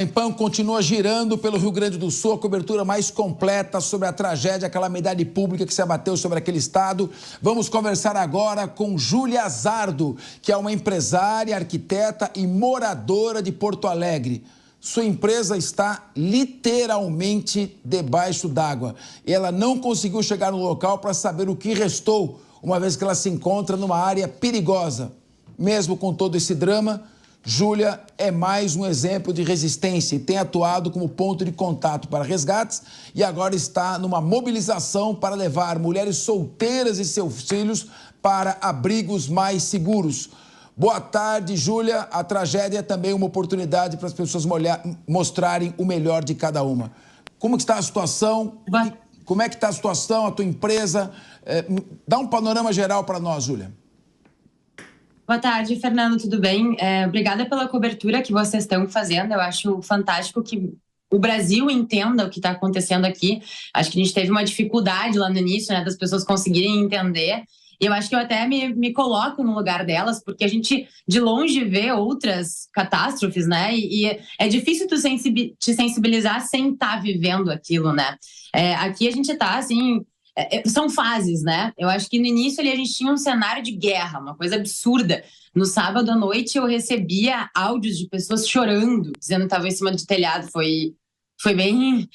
Tempão continua girando pelo Rio Grande do Sul, a cobertura mais completa sobre a tragédia, a calamidade pública que se abateu sobre aquele estado. Vamos conversar agora com Júlia Zardo, que é uma empresária, arquiteta e moradora de Porto Alegre. Sua empresa está literalmente debaixo d'água. Ela não conseguiu chegar no local para saber o que restou, uma vez que ela se encontra numa área perigosa. Mesmo com todo esse drama, Júlia é mais um exemplo de resistência e tem atuado como ponto de contato para resgates e agora está numa mobilização para levar mulheres solteiras e seus filhos para abrigos mais seguros. Boa tarde, Júlia. A tragédia é também uma oportunidade para as pessoas mostrarem o melhor de cada uma. Como está a situação? Como é que está a situação, a tua empresa? Dá um panorama geral para nós, Júlia. Boa tarde, Fernando, tudo bem? Obrigada pela cobertura que vocês estão fazendo. Eu acho fantástico que o Brasil entenda o que está acontecendo aqui. Acho que a gente teve uma dificuldade lá no início, né, das pessoas conseguirem entender. E eu acho que eu até me coloco no lugar delas, porque a gente, de longe, vê outras catástrofes, né? E é difícil tu te sensibilizar sem estar vivendo aquilo, né? Aqui a gente está, assim... são fases, né? Eu acho que no início ali a gente tinha um cenário de guerra, uma coisa absurda. No sábado à noite eu recebia áudios de pessoas chorando, dizendo que estavam em cima do telhado. Foi bem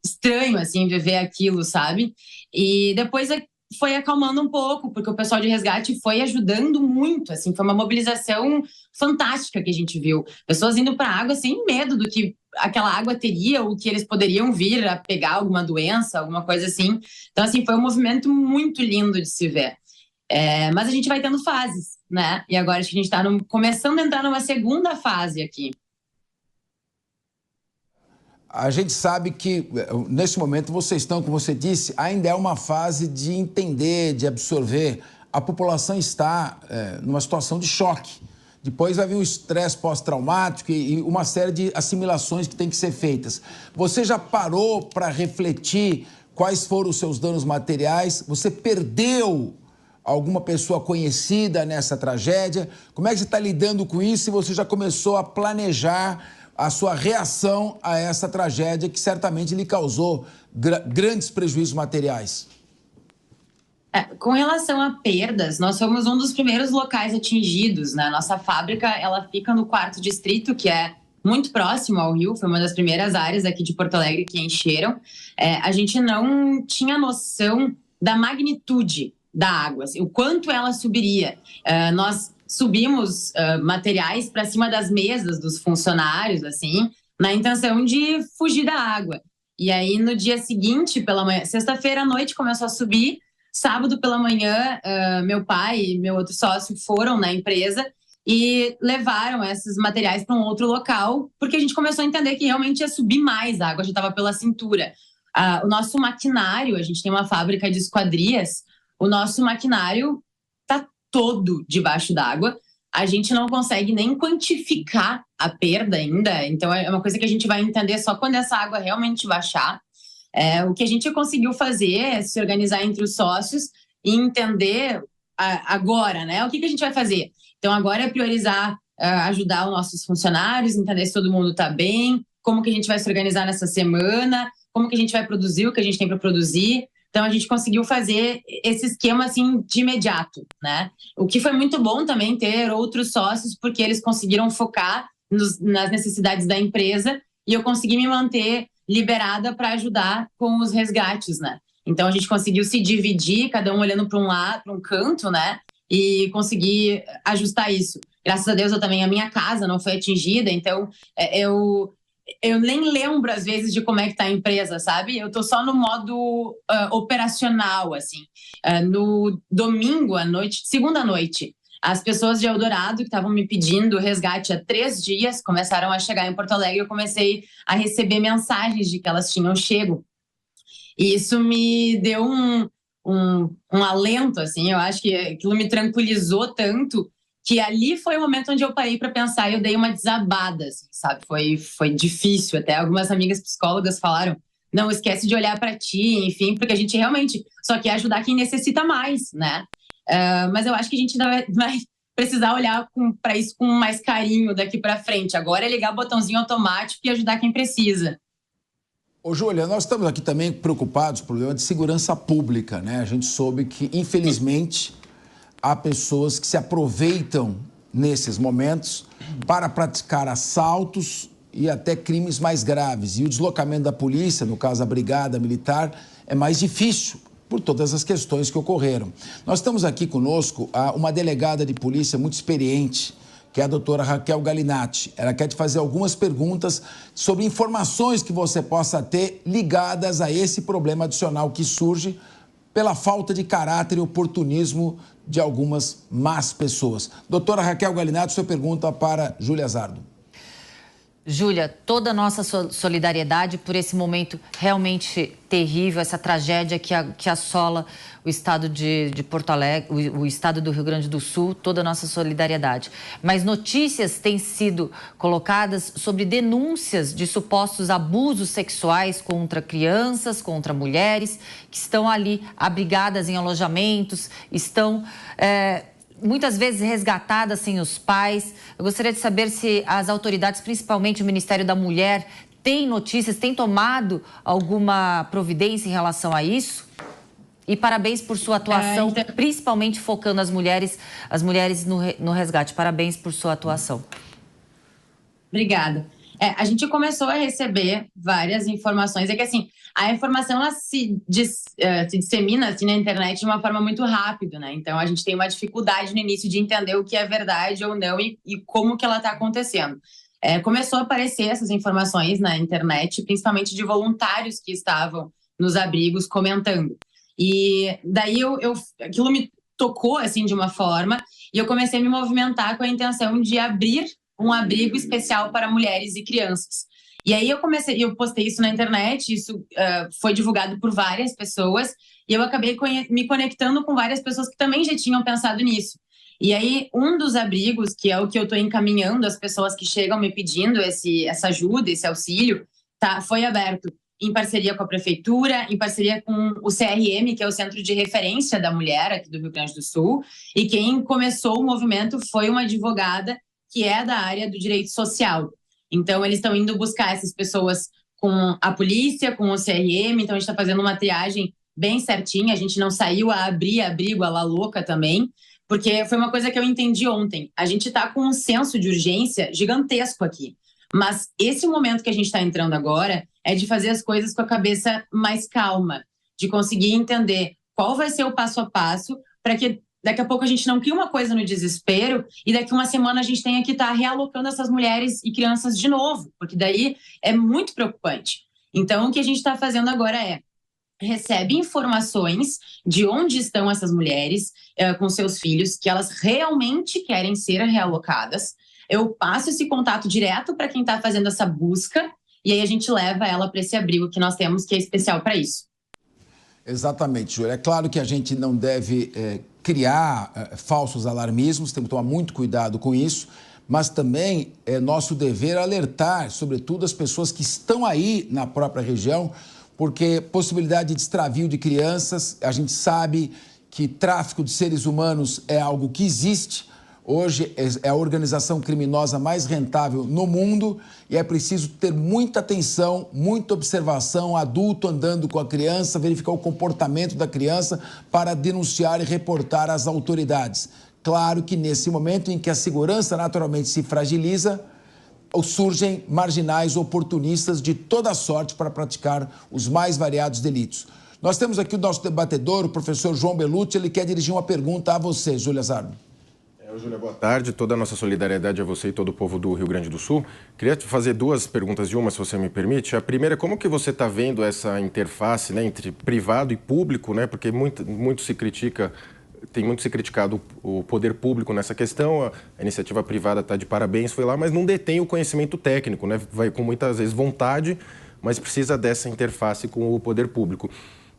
estranho, assim, viver aquilo, sabe? E depois foi acalmando um pouco, porque o pessoal de resgate foi ajudando muito, assim, foi uma mobilização fantástica que a gente viu. Pessoas indo para a água sem medo do que aquela água teria ou que eles poderiam vir a pegar alguma doença, alguma coisa assim. Então, assim, foi um movimento muito lindo de se ver. Mas a gente vai tendo fases, né? E agora acho que a gente está começando a entrar numa segunda fase aqui. A gente sabe que, nesse momento, vocês estão, como você disse, ainda é uma fase de entender, de absorver. A população está numa situação de choque. Depois vai vir o estresse pós-traumático e uma série de assimilações que tem que ser feitas. Você já parou para refletir quais foram os seus danos materiais? Você perdeu alguma pessoa conhecida nessa tragédia? Como é que você está lidando com isso e você já começou a planejar a sua reação a essa tragédia que certamente lhe causou grandes prejuízos materiais? Com relação a perdas, nós somos um dos primeiros locais atingidos, né? Nossa fábrica, ela fica no 4º distrito, que é muito próximo ao rio, foi uma das primeiras áreas aqui de Porto Alegre que encheram. A gente não tinha noção da magnitude da água, assim, o quanto ela subiria. Nós subimos materiais para cima das mesas dos funcionários, assim, na intenção de fugir da água. E aí, no dia seguinte, pela manhã, sexta-feira à noite, começou a subir. Sábado pela manhã, meu pai e meu outro sócio foram na empresa e levaram esses materiais para um outro local, porque a gente começou a entender que realmente ia subir mais, a água já estava pela cintura. O nosso maquinário, a gente tem uma fábrica de esquadrias, o nosso maquinário está todo debaixo d'água. A gente não consegue nem quantificar a perda ainda, então é uma coisa que a gente vai entender só quando essa água realmente baixar. O que a gente conseguiu fazer é se organizar entre os sócios e entender agora, né? O que a gente vai fazer? Então, agora é priorizar ajudar os nossos funcionários, entender se todo mundo está bem, como que a gente vai se organizar nessa semana, como que a gente vai produzir o que a gente tem para produzir. Então, a gente conseguiu fazer esse esquema, assim, de imediato, né? O que foi muito bom também ter outros sócios, porque eles conseguiram focar nas necessidades da empresa e eu consegui me manter liberada para ajudar com os resgates, né? Então, a gente conseguiu se dividir, cada um olhando para um lado, para um canto, né? E conseguir ajustar isso. Graças a Deus, a minha casa não foi atingida, então eu nem lembro, às vezes, de como é que tá a empresa, sabe? Eu tô só no modo operacional, assim. No domingo à noite, segunda à noite, as pessoas de Eldorado que estavam me pedindo resgate há 3 dias começaram a chegar em Porto Alegre e eu comecei a receber mensagens de que elas tinham chego. E isso me deu um alento, assim, eu acho que aquilo me tranquilizou tanto que ali foi o momento onde eu parei para pensar e eu dei uma desabada, assim, sabe? Foi difícil, até algumas amigas psicólogas falaram, não esquece de olhar para ti, enfim, porque a gente realmente só quer ajudar quem necessita mais, né? Mas eu acho que a gente vai precisar olhar para isso com mais carinho daqui para frente. Agora é ligar o botãozinho automático e ajudar quem precisa. Ô, Júlia, nós estamos aqui também preocupados com o problema de segurança pública, né? A gente soube que, infelizmente, há pessoas que se aproveitam nesses momentos para praticar assaltos e até crimes mais graves. E o deslocamento da polícia, no caso a brigada militar, é mais difícil por todas as questões que ocorreram. Nós estamos aqui conosco uma delegada de polícia muito experiente, que é a doutora Raquel Galinatti. Ela quer te fazer algumas perguntas sobre informações que você possa ter ligadas a esse problema adicional que surge pela falta de caráter e oportunismo de algumas más pessoas. Doutora Raquel Galinatti, sua pergunta para Júlia Zardo. Júlia, toda a nossa solidariedade por esse momento realmente terrível, essa tragédia que assola o estado de Porto Alegre, o estado do Rio Grande do Sul, toda a nossa solidariedade. Mas notícias têm sido colocadas sobre denúncias de supostos abusos sexuais contra crianças, contra mulheres, que estão ali abrigadas em alojamentos, estão muitas vezes resgatadas sem os pais. Eu gostaria de saber se as autoridades, principalmente o Ministério da Mulher, têm notícias, têm tomado alguma providência em relação a isso? E parabéns por sua atuação, principalmente focando as mulheres no resgate. Parabéns por sua atuação. Obrigada. A gente começou a receber várias informações. É que, assim, a informação ela se dissemina assim, na internet de uma forma muito rápida, né? Então, a gente tem uma dificuldade no início de entender o que é verdade ou não e como que ela está acontecendo. Começou a aparecer essas informações na internet, principalmente de voluntários que estavam nos abrigos comentando. E daí aquilo me tocou assim de uma forma e eu comecei a me movimentar com a intenção de abrir um abrigo especial para mulheres e crianças. E aí eu postei isso na internet, isso foi divulgado por várias pessoas e eu acabei me conectando com várias pessoas que também já tinham pensado nisso. E aí um dos abrigos, que é o que eu estou encaminhando as pessoas que chegam me pedindo essa ajuda, esse auxílio, foi aberto em parceria com a Prefeitura, em parceria com o CRM, que é o Centro de Referência da Mulher aqui do Rio Grande do Sul. E quem começou o movimento foi uma advogada que é da área do direito social. Então, eles estão indo buscar essas pessoas com a polícia, com o CRM. Então, a gente está fazendo uma triagem bem certinha. A gente não saiu a abrir abrigo à la louca também, porque foi uma coisa que eu entendi ontem. A gente está com um senso de urgência gigantesco aqui. Mas esse momento que a gente está entrando agora é de fazer as coisas com a cabeça mais calma, de conseguir entender qual vai ser o passo a passo para que daqui a pouco a gente não crie uma coisa no desespero e daqui uma semana a gente tenha que estar realocando essas mulheres e crianças de novo, porque daí é muito preocupante. Então, o que a gente está fazendo agora recebe informações de onde estão essas mulheres com seus filhos, que elas realmente querem ser realocadas. Eu passo esse contato direto para quem está fazendo essa busca e aí a gente leva ela para esse abrigo que nós temos, que é especial para isso. Exatamente, Júlia. É claro que a gente não deve criar falsos alarmismos, temos que tomar muito cuidado com isso, mas também é nosso dever alertar, sobretudo, as pessoas que estão aí na própria região, porque possibilidade de extravio de crianças, a gente sabe que tráfico de seres humanos é algo que existe. Hoje é a organização criminosa mais rentável no mundo e é preciso ter muita atenção, muita observação, adulto andando com a criança, verificar o comportamento da criança para denunciar e reportar às autoridades. Claro que nesse momento em que a segurança naturalmente se fragiliza, surgem marginais oportunistas de toda sorte para praticar os mais variados delitos. Nós temos aqui o nosso debatedor, o professor João Belucci, ele quer dirigir uma pergunta a você, Júlia Zardo. Júlia, boa tarde. Toda a nossa solidariedade a você e todo o povo do Rio Grande do Sul. Queria te fazer duas perguntas de uma, se você me permite. A primeira, como que você está vendo essa interface, né, entre privado e público, né? Porque muito se critica, tem muito se criticado o poder público nessa questão. A iniciativa privada está de parabéns, foi lá, mas não detém o conhecimento técnico, né? Vai com muitas vezes vontade, mas precisa dessa interface com o poder público.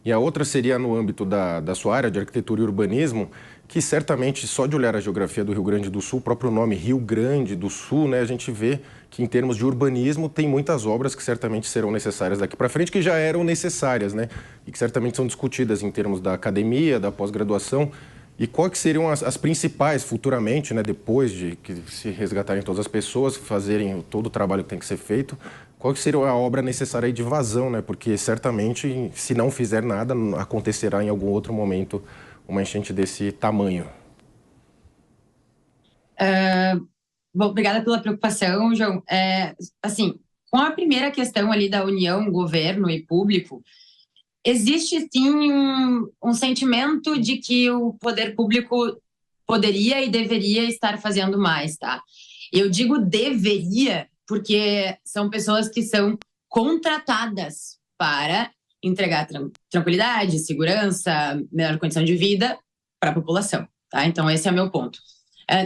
E a outra seria no âmbito da sua área de arquitetura e urbanismo, que certamente, só de olhar a geografia do Rio Grande do Sul, o próprio nome Rio Grande do Sul, né, a gente vê que em termos de urbanismo tem muitas obras que certamente serão necessárias daqui para frente, que já eram necessárias, né, e que certamente são discutidas em termos da academia, da pós-graduação. E quais que seriam as principais, futuramente, né, depois de que se resgatarem todas as pessoas, fazerem todo o trabalho que tem que ser feito, qual que seria a obra necessária aí de vazão, né? Porque certamente, se não fizer nada, acontecerá em algum outro momento uma enchente desse tamanho. Bom, obrigada pela preocupação, João. Assim, com a primeira questão ali da união, governo e público, existe sim um sentimento de que o poder público poderia e deveria estar fazendo mais, tá? Eu digo deveria porque são pessoas que são contratadas para entregar tranquilidade, segurança, melhor condição de vida para a população, tá? Então esse é o meu ponto.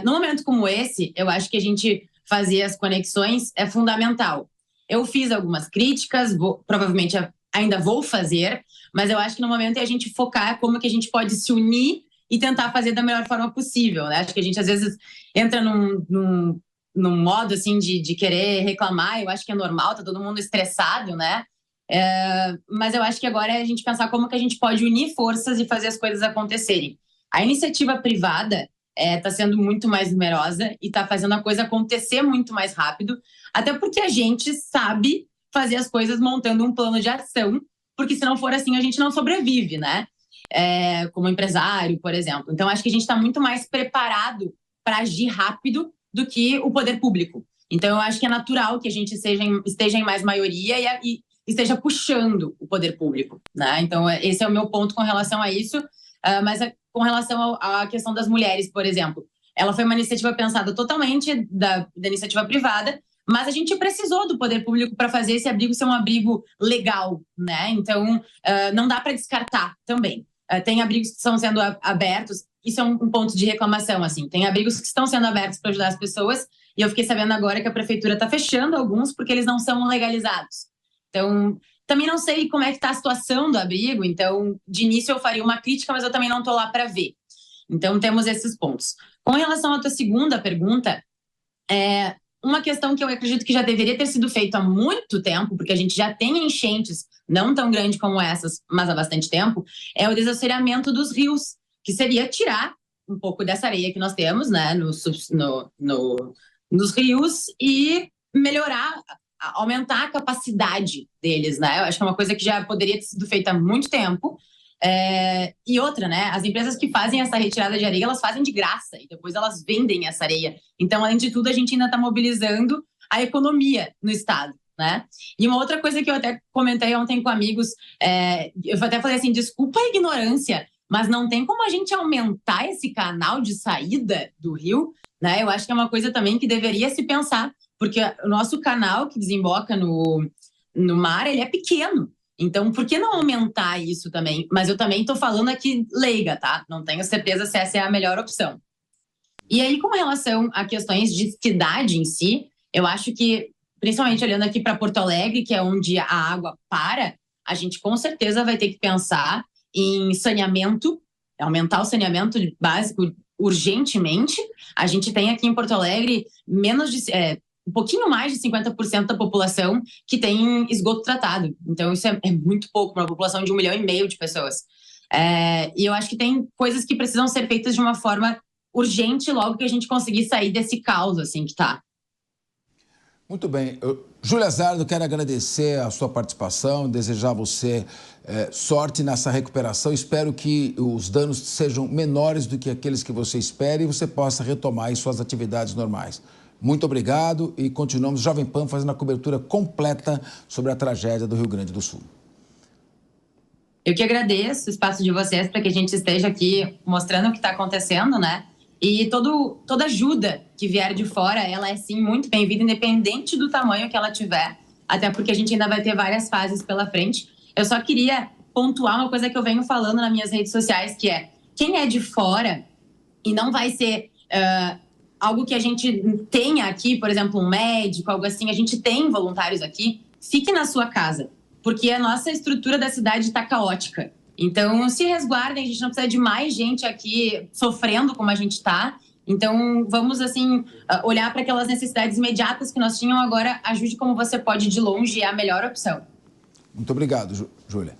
Num momento como esse, eu acho que a gente fazer as conexões é fundamental. Eu fiz algumas críticas, provavelmente ainda vou fazer, mas eu acho que no momento é a gente focar como que a gente pode se unir e tentar fazer da melhor forma possível, né? Acho que a gente às vezes entra num modo assim de querer reclamar, eu acho que é normal, tá todo mundo estressado, né? Mas eu acho que agora é a gente pensar como que a gente pode unir forças e fazer as coisas acontecerem. A iniciativa privada está sendo muito mais numerosa e está fazendo a coisa acontecer muito mais rápido, até porque a gente sabe fazer as coisas montando um plano de ação, porque se não for assim a gente não sobrevive, né? Como empresário, por exemplo. Então acho que a gente está muito mais preparado para agir rápido do que o poder público. Então eu acho que é natural que a gente esteja em mais maioria e esteja puxando o poder público, né? Então esse é o meu ponto com relação a isso. Mas com relação à questão das mulheres, por exemplo, ela foi uma iniciativa pensada totalmente da iniciativa privada, mas a gente precisou do poder público para fazer esse abrigo ser um abrigo legal, né? Então, não dá para descartar também. Tem abrigos que estão sendo abertos, isso é um ponto de reclamação, assim. Tem abrigos que estão sendo abertos para ajudar as pessoas, e eu fiquei sabendo agora que a prefeitura está fechando alguns porque eles não são legalizados. Então, também não sei como é que está a situação do abrigo, então, de início eu faria uma crítica, mas eu também não estou lá para ver. Então, temos esses pontos. Com relação à tua segunda pergunta, uma questão que eu acredito que já deveria ter sido feita há muito tempo, porque a gente já tem enchentes, não tão grandes como essas, mas há bastante tempo, é o desassoreamento dos rios, que seria tirar um pouco dessa areia que nós temos, né, nos rios e melhorar, aumentar a capacidade deles, né? Eu acho que é uma coisa que já poderia ter sido feita há muito tempo. E outra, né? As empresas que fazem essa retirada de areia, elas fazem de graça e depois elas vendem essa areia. Então, além de tudo, a gente ainda está mobilizando a economia no estado, né? E uma outra coisa que eu até comentei ontem com amigos, eu até falei assim, desculpa a ignorância, mas não tem como a gente aumentar esse canal de saída do rio, né? Eu acho que é uma coisa também que deveria se pensar, porque o nosso canal que desemboca no mar, ele é pequeno. Então, por que não aumentar isso também? Mas eu também estou falando aqui leiga, tá? Não tenho certeza se essa é a melhor opção. E aí, com relação a questões de cidade em si, eu acho que, principalmente olhando aqui para Porto Alegre, que é onde a água para, a gente com certeza vai ter que pensar em saneamento, aumentar o saneamento básico urgentemente. A gente tem aqui em Porto Alegre um pouquinho mais de 50% da população que tem esgoto tratado. Então, isso é muito pouco para uma população de 1,5 milhão de pessoas. E eu acho que tem coisas que precisam ser feitas de uma forma urgente logo que a gente conseguir sair desse caos assim que está. Muito bem. Júlia Zardo, quero agradecer a sua participação, desejar a você sorte nessa recuperação. Espero que os danos sejam menores do que aqueles que você espera e você possa retomar as suas atividades normais. Muito obrigado e continuamos Jovem Pan fazendo a cobertura completa sobre a tragédia do Rio Grande do Sul. Eu que agradeço o espaço de vocês para que a gente esteja aqui mostrando o que está acontecendo, né? E toda ajuda que vier de fora, ela é sim muito bem-vinda, independente do tamanho que ela tiver, até porque a gente ainda vai ter várias fases pela frente. Eu só queria pontuar uma coisa que eu venho falando nas minhas redes sociais, que é quem é de fora e não vai ser algo que a gente tenha aqui, por exemplo, um médico, algo assim, a gente tem voluntários aqui, fique na sua casa, porque a nossa estrutura da cidade está caótica. Então, se resguardem, a gente não precisa de mais gente aqui sofrendo como a gente está. Então, vamos, assim, olhar para aquelas necessidades imediatas que nós tínhamos agora. Ajude como você pode de longe, é a melhor opção. Muito obrigado, Júlia.